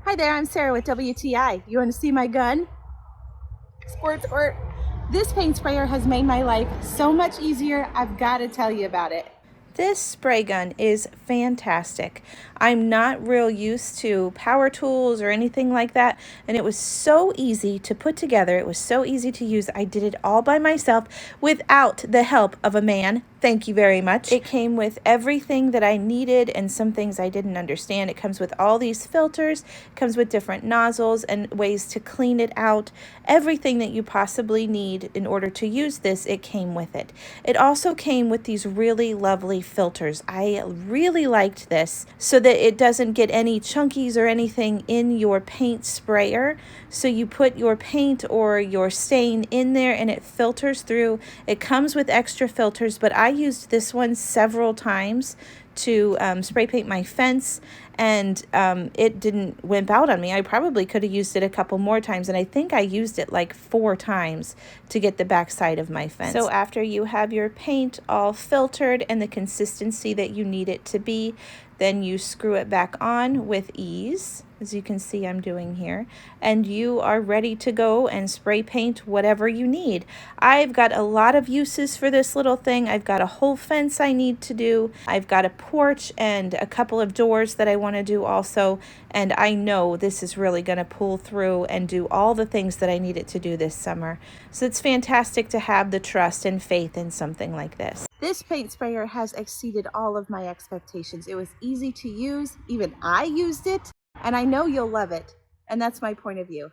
Hi there, I'm Sarah with WTI. You want to see my gun? Sport. This paint sprayer has made my life so much easier, I've got to tell you about it. This spray gun is fantastic. I'm not real used to power tools or anything like that, and it was so easy to put together. It was so easy to use. I did it all by myself without the help of a man. Thank you very much. It came with everything that I needed and some things I didn't understand. It comes with all these filters, it comes with different nozzles and ways to clean it out. Everything that you possibly need in order to use this, it came with it. It also came with these really lovely filters. I really liked this so that it doesn't get any chunkies or anything in your paint sprayer. So you put your paint or your stain in there and it filters through. It comes with extra filters, but I used this one several times to spray paint my fence, and it didn't wimp out on me. I probably could have used it a couple more times, and I think I used it like 4 times to get the back side of my fence. So after you have your paint all filtered and the consistency that you need it to be, then you screw it back on with ease, as you can see I'm doing here, and you are ready to go and spray paint whatever you need. I've got a lot of uses for this little thing. I've got a whole fence I need to do. I've got a porch and a couple of doors that I want to do also, and I know this is really going to pull through and do all the things that I need it to do this summer. So it's fantastic to have the trust and faith in something like this. This paint sprayer has exceeded all of my expectations. It was easy to use. Even I used it, and I know you'll love it. And that's my point of view.